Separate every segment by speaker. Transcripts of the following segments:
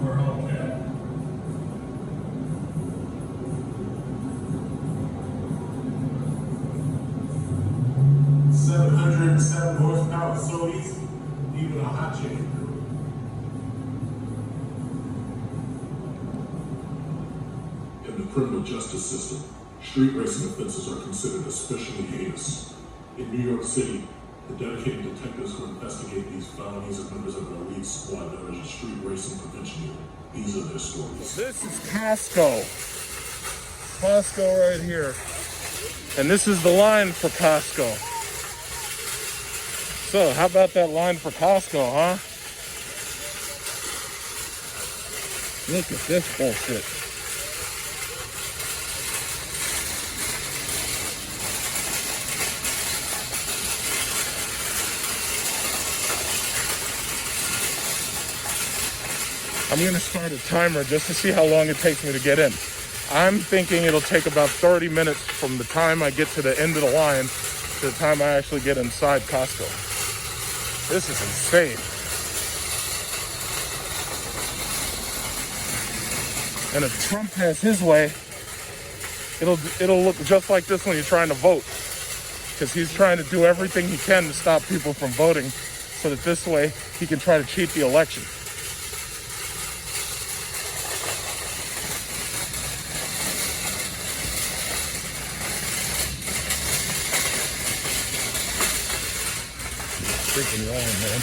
Speaker 1: for home care. $707 horsepower, so easy, even a hot chicken.
Speaker 2: In the criminal justice system, street racing offenses are considered especially heinous. In New York City, the dedicated detectives who investigate these felonies are members of an elite squad known as the Street Racing Prevention Unit. These are their stories.
Speaker 1: This is Costco. Costco right here. And this is the line for Costco. So, how about that line for Costco, huh? Look at this bullshit. I'm going to start a timer just to see how long it takes me to get in. I'm thinking it'll take about 30 minutes from the time I get to the end of the line to the time I actually get inside Costco. This is insane. And if Trump has his way, it'll look just like this when you're trying to vote. Because he's trying to do everything he can to stop people from voting so that this way he can try to cheat the election. Freaking long, man.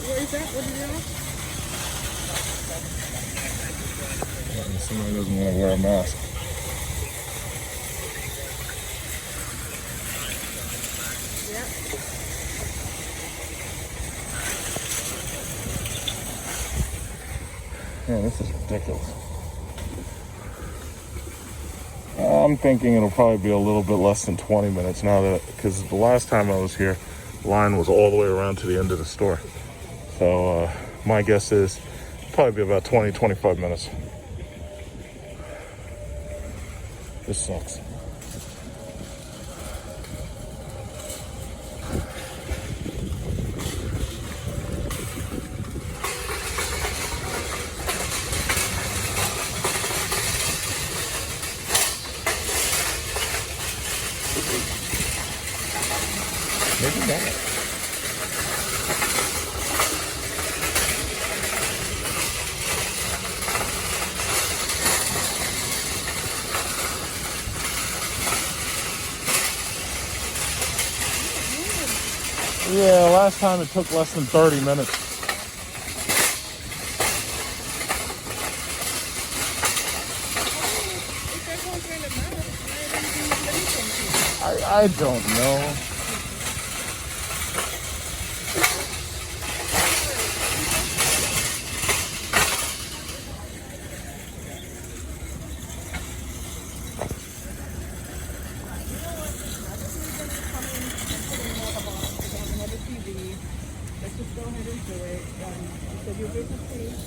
Speaker 3: What is that? What do you know?
Speaker 1: Somebody doesn't want to wear a mask.
Speaker 3: Yeah.
Speaker 1: Man, this is ridiculous. I'm thinking it'll probably be a little bit less than 20 minutes now, that because the last time I was here, the line was all the way around to the end of the store. So my guess is probably be about 20-25 minutes. This sucks. Maybe not. Yeah, last time it took less than 30 minutes. I don't know.
Speaker 3: Let's just go ahead and do it. So your business page.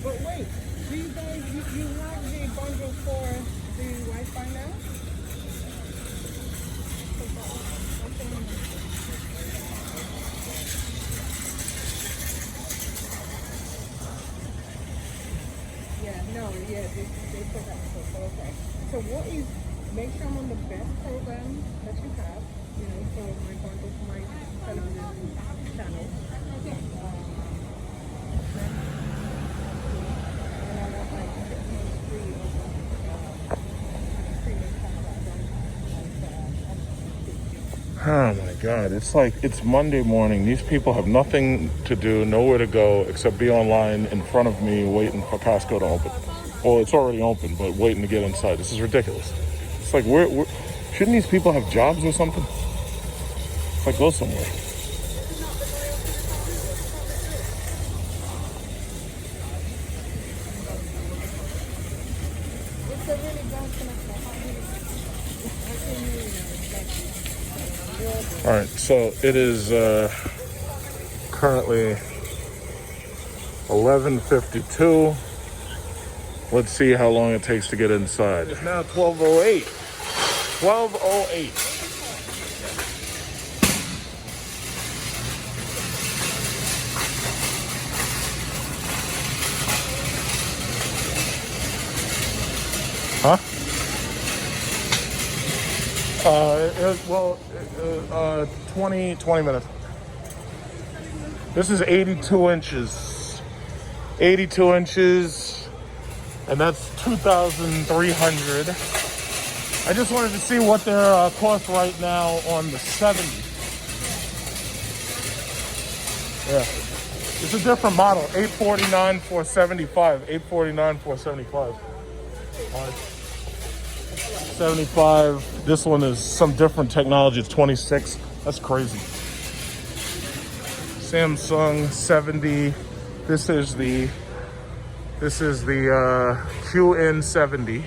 Speaker 3: But wait, do you guys, you have the bundle for the Wi-Fi now? They put that so okay. So what is, make sure I'm on the best program that you have, you know, so my bundle for my television channel. And I want like free
Speaker 1: Oh my God, it's Monday morning. These people have nothing to do, nowhere to go except be online in front of me waiting for Costco to open. Well, it's already open, but waiting to get inside. This is ridiculous. It's like, shouldn't these people have jobs or something? It's like, go somewhere. All right, so it is currently 11:52. Let's see how long it takes to get inside. It's now 12:08. 12:08. Huh? 20 minutes. This is 82 inches. 82 inches, and that's 2,300. I just wanted to see what their cost right now on the 70. Yeah. It's a different model. 849 475. 849 475. 75. This one is some different technology. It's 26. That's crazy. Samsung 70. This is the QN70.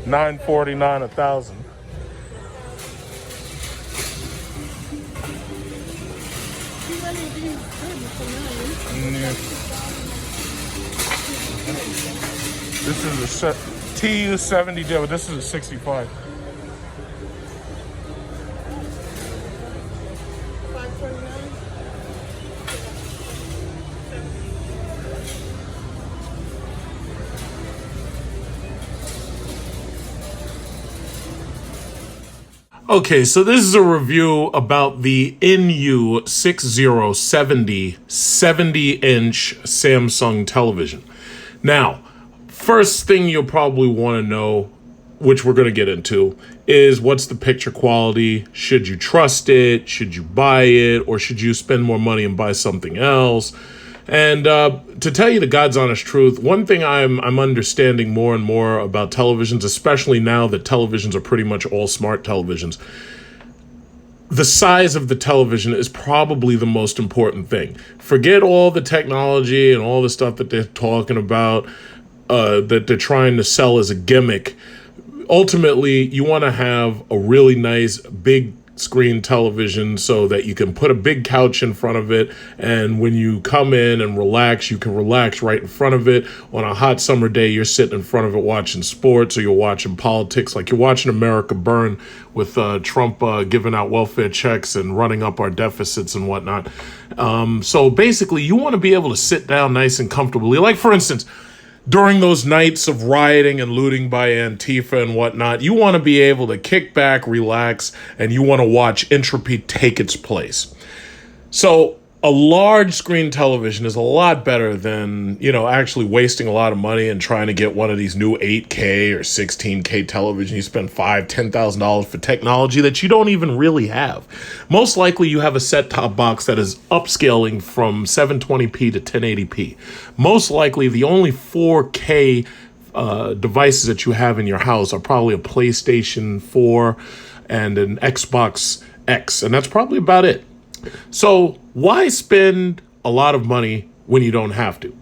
Speaker 1: 949 1,000. This is a TU70J, but this is a 65. Okay, so this is a review about the NU6070 70-inch Samsung television. Now, first thing you'll probably want to know, which we're going to get into, is what's the picture quality? Should you trust it? Should you buy it? Or should you spend more money and buy something else? And to tell you the God's honest truth, one thing I'm understanding more and more about televisions, especially now that televisions are pretty much all smart televisions, the size of the television is probably the most important thing. Forget all the technology and all the stuff that they're talking about, that they're trying to sell as a gimmick. Ultimately, you want to have a really nice big screen television so that you can put a big couch in front of it, and when you come in and relax, you can relax right in front of it. On a hot summer day, you're sitting in front of it watching sports, or you're watching politics, like you're watching America burn with Trump giving out welfare checks and running up our deficits and whatnot. So basically, you want to be able to sit down nice and comfortably. Like, for instance, during those nights of rioting and looting by Antifa and whatnot, you want to be able to kick back, relax, and you want to watch entropy take its place. So a large screen television is a lot better than, actually wasting a lot of money and trying to get one of these new 8K or 16K television. You spend $5,000, $10,000 for technology that you don't even really have. Most likely you have a set-top box that is upscaling from 720p to 1080p. Most likely the only 4K devices that you have in your house are probably a PlayStation 4 and an Xbox X, and that's probably about it. So why spend a lot of money when you don't have to?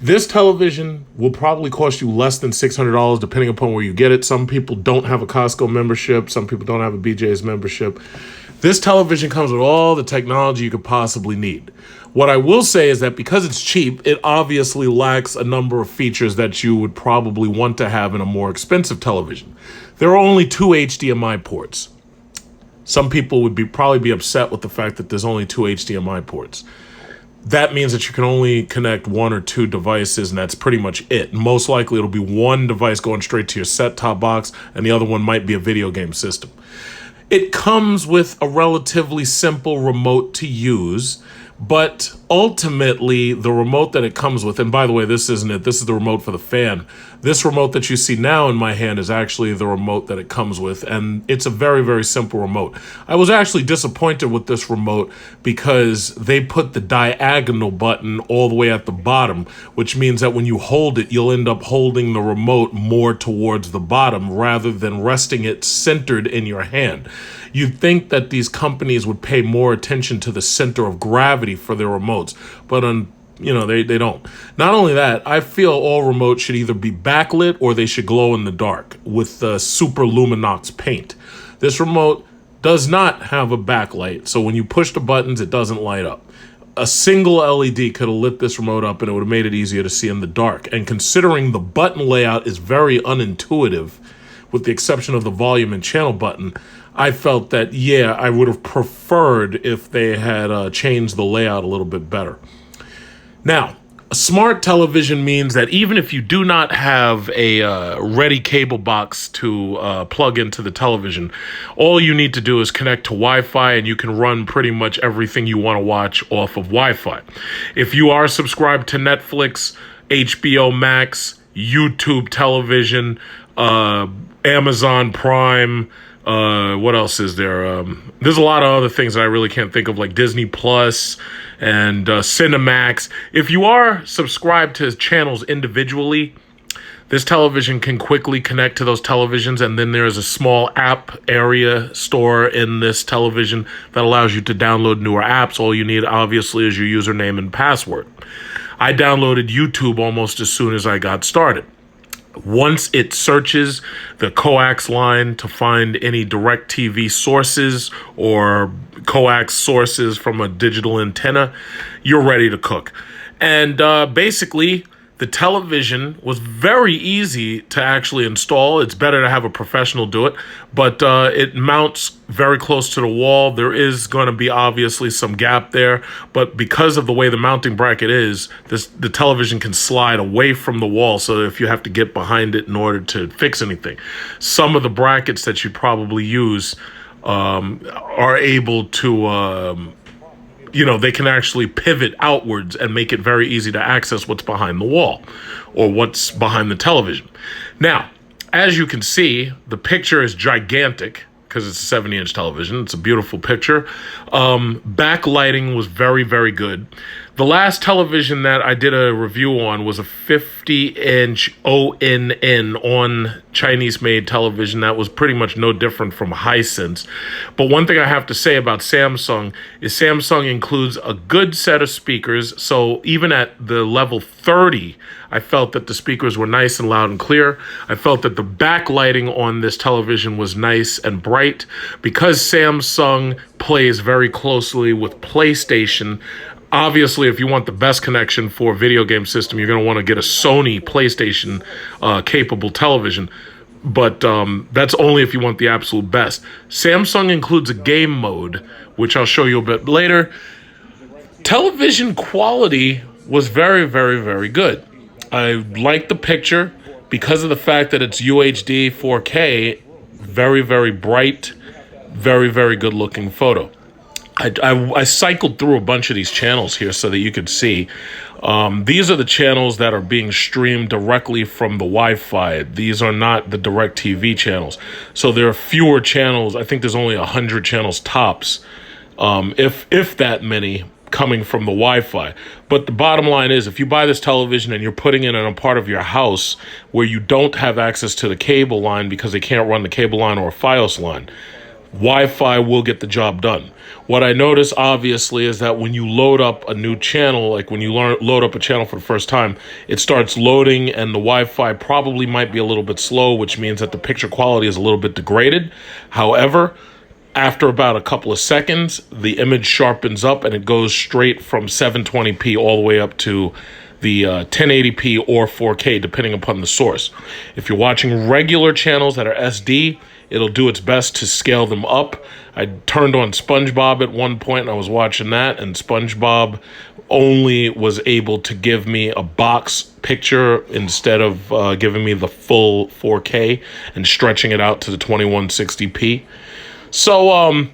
Speaker 1: This television will probably cost you less than $600 depending upon where you get it. Some people don't have a Costco membership. Some people don't have a BJ's membership. This television comes with all the technology you could possibly need. What I will say is that because it's cheap, it obviously lacks a number of features that you would probably want to have in a more expensive television. There are only 2 HDMI ports. Some people would probably be upset with the fact that there's only 2 HDMI ports. That means that you can only connect 1 or 2 devices, and that's pretty much it. Most likely it'll be one device going straight to your set-top box, and the other one might be a video game system. It comes with a relatively simple remote to use, but
Speaker 4: ultimately the remote that it comes with, and by the way, this isn't it. This is the remote for the fan. This remote that you see now in my hand is actually the remote that it comes with, and it's a very, very simple remote. I was actually disappointed with this remote because they put the diagonal button all the way at the bottom, which means that when you hold it, you'll end up holding the remote more towards the bottom rather than resting it centered in your hand. You'd think that these companies would pay more attention to the center of gravity for their remotes, but they don't. Not only that, I feel all remotes should either be backlit or they should glow in the dark with super luminox paint. This remote does not have a backlight, so when you push the buttons, it doesn't light up. A single LED could have lit this remote up and it would have made it easier to see in the dark. And considering the button layout is very unintuitive, with the exception of the volume and channel button, I felt that, yeah, I would have preferred if they had changed the layout a little bit better. Now, a smart television means that even if you do not have a ready cable box to plug into the television, all you need to do is connect to Wi-Fi and you can run pretty much everything you want to watch off of Wi-Fi. If you are subscribed to Netflix, HBO Max, YouTube television, Amazon Prime, what else is there? There's a lot of other things that I really can't think of, like Disney Plus and Cinemax. If you are subscribed to channels individually, this television can quickly connect to those televisions, and then there's a small app area store in this television that allows you to download newer apps. All you need, obviously, is your username and password. I downloaded YouTube almost as soon as I got started. Once it searches the coax line to find any DirecTV sources or coax sources from a digital antenna, you're ready to cook. And basically, the television was very easy to actually install. It's better to have a professional do it, but it mounts very close to the wall. There is going to be obviously some gap there, but because of the way the mounting bracket is, the television can slide away from the wall, so if you have to get behind it in order to fix anything. Some of the brackets that you'd probably use are able to they can actually pivot outwards and make it very easy to access what's behind the wall or what's behind the television. Now, as you can see, the picture is gigantic because it's a 70-inch television. It's a beautiful picture. Backlighting was very, very good. The last television that I did a review on was a 50-inch ONN on Chinese-made television that was pretty much no different from Hisense. But one thing I have to say about Samsung is Samsung includes a good set of speakers. So even at the level 30, I felt that the speakers were nice and loud and clear. I felt that the backlighting on this television was nice and bright. Because Samsung plays very closely with PlayStation, obviously, if you want the best connection for a video game system, you're going to want to get a Sony PlayStation capable television. But that's only if you want the absolute best. Samsung includes a game mode, which I'll show you a bit later. Television quality was very, very, very good. I like the picture because of the fact that it's UHD 4K, very, very bright, very, very good looking photo. I cycled through a bunch of these channels here so that you could see. These are the channels that are being streamed directly from the Wi-Fi. These are not the DirecTV channels. So there are fewer channels. I think there's only 100 channels tops, if that many, coming from the Wi-Fi. But the bottom line is, if you buy this television and you're putting it in a part of your house where you don't have access to the cable line because they can't run the cable line or a Fios line, Wi-Fi will get the job done. What I notice, obviously, is that when you load up a new channel, like when you load up a channel for the first time, it starts loading and the Wi-Fi probably might be a little bit slow, which means that the picture quality is a little bit degraded. However, after about a couple of seconds, the image sharpens up and it goes straight from 720p all the way up to the 1080p or 4K, depending upon the source. If you're watching regular channels that are SD, it'll do its best to scale them up. I turned on SpongeBob at one point and I was watching that, and SpongeBob only was able to give me a box picture instead of giving me the full 4K and stretching it out to the 2160p. So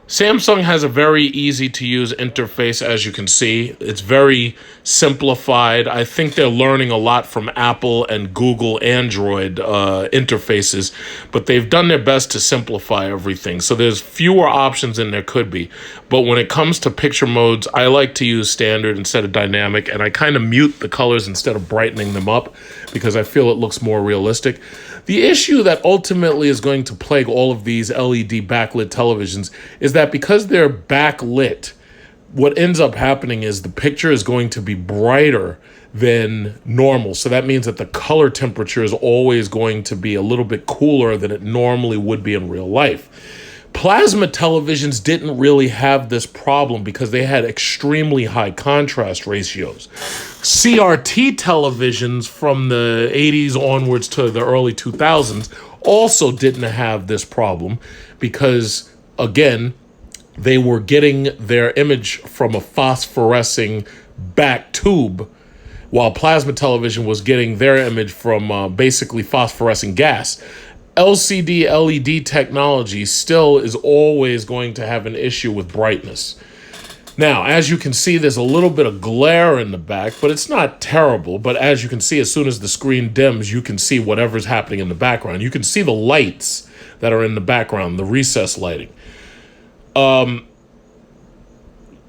Speaker 4: Samsung has a very easy to use interface, as you can see. It's very simplified. I think they're learning a lot from Apple and Google Android interfaces, but they've done their best to simplify everything. So there's fewer options than there could be. But when it comes to picture modes, I like to use standard instead of dynamic, and I kind of mute the colors instead of brightening them up because I feel it looks more realistic. The issue that ultimately is going to plague all of these LED backlit televisions is that because they're backlit, what ends up happening is the picture is going to be brighter than normal. So that means that the color temperature is always going to be a little bit cooler than it normally would be in real life. Plasma televisions didn't really have this problem because they had extremely high contrast ratios. CRT televisions from the 80s onwards to the early 2000s also didn't have this problem because, again, they were getting their image from a phosphorescing back tube, while plasma television was getting their image from basically phosphorescent gas. LCD LED technology still is always going to have an issue with brightness. Now, as you can see, there's a little bit of glare in the back, but it's not terrible. But as you can see, as soon as the screen dims, you can see whatever's happening in the background. You can see the lights that are in the background, the recessed lighting.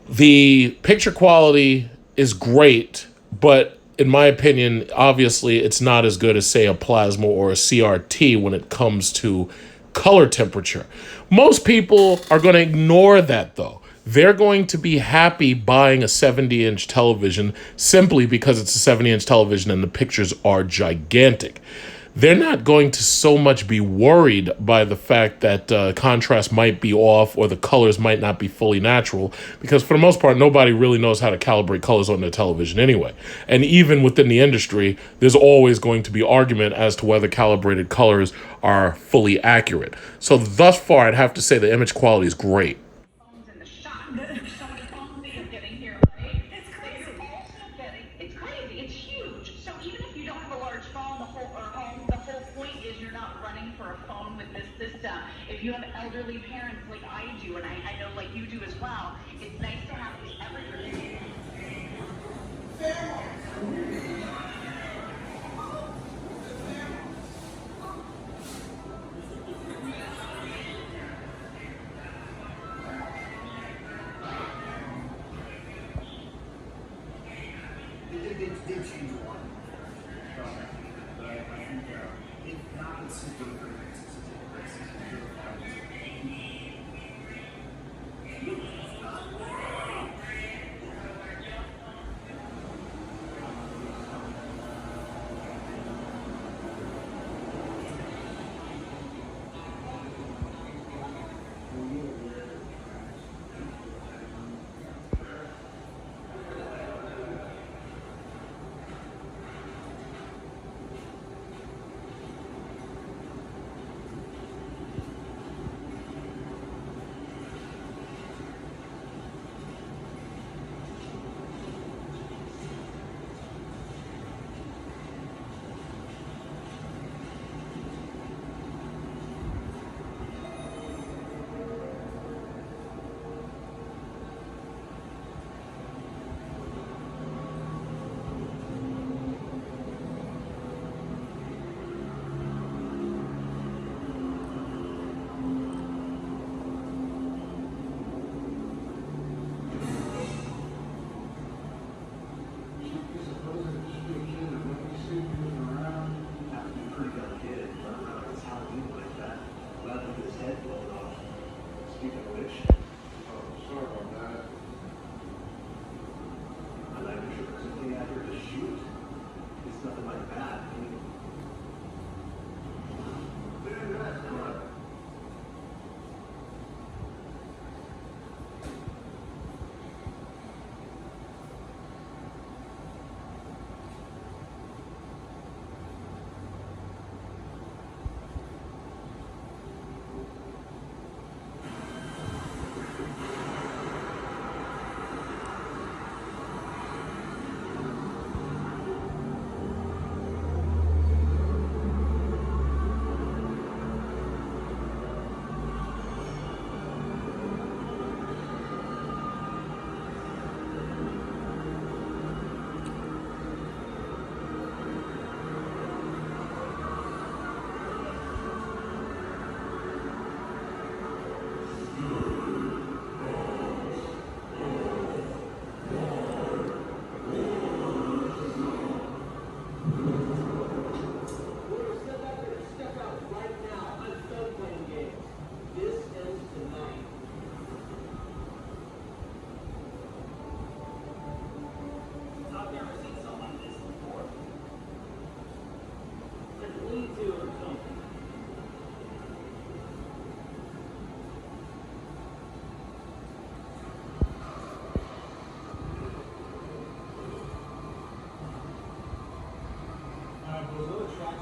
Speaker 4: The picture quality is great, but in my opinion, obviously, it's not as good as, say, a plasma or a CRT when it comes to color temperature. Most people are going to ignore that, though. They're going to be happy buying a 70-inch television simply because it's a 70-inch television and the pictures are gigantic. They're not going to so much be worried by the fact that contrast might be off or the colors might not be fully natural, because for the most part, nobody really knows how to calibrate colors on their television anyway. And even within the industry, there's always going to be argument as to whether calibrated colors are fully accurate. So thus far, I'd have to say the image quality is great.
Speaker 5: In the shot. There's so many phones that you're getting here, right? It's crazy. You're also getting, it's crazy. It's huge. So even if you don't have a large phone, the whole point is you're not running for a phone with this system. If you have elderly parents like I do, and I know like you do as well, it's nice to have this everywhere.
Speaker 6: They change a lot. But I think they've not been super great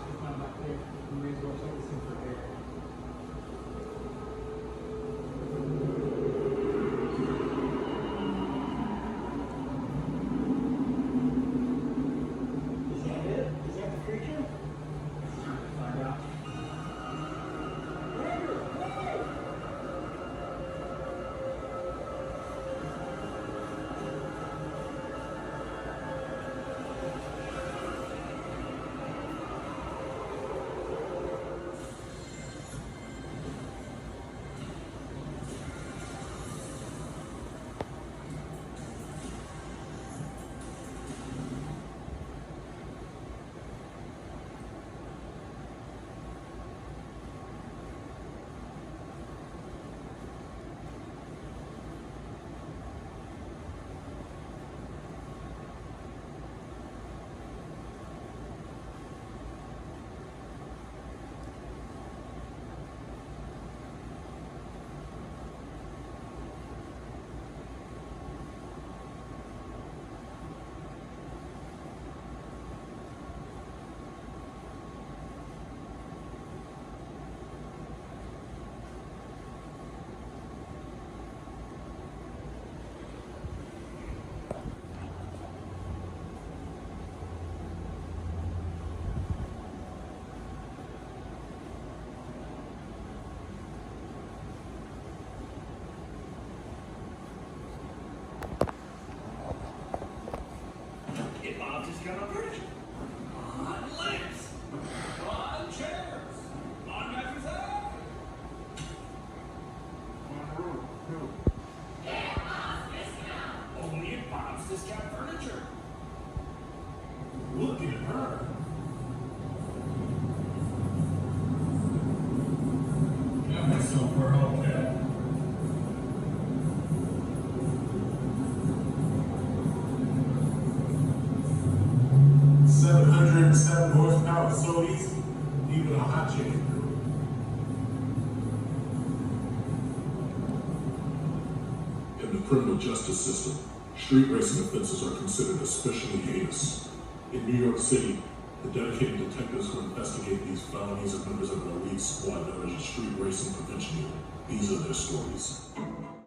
Speaker 6: If I'm not there, we may as well check this in for air. Is that it? Is that the creature? It's time to find out. It Bob just got on furniture. On lamps. On chairs. On mattresses. On roof, too. Get Bob's discount. Only at Bob's Discount Furniture. Look at her. Got myself for a hotel. $707 horsepower, so easy, even a hot chicken.
Speaker 2: In the criminal justice system, street racing offenses are considered especially heinous. In New York City, the dedicated detectives who investigate these felonies are members of an elite squad known as the Street Racing Prevention Unit. These are their stories.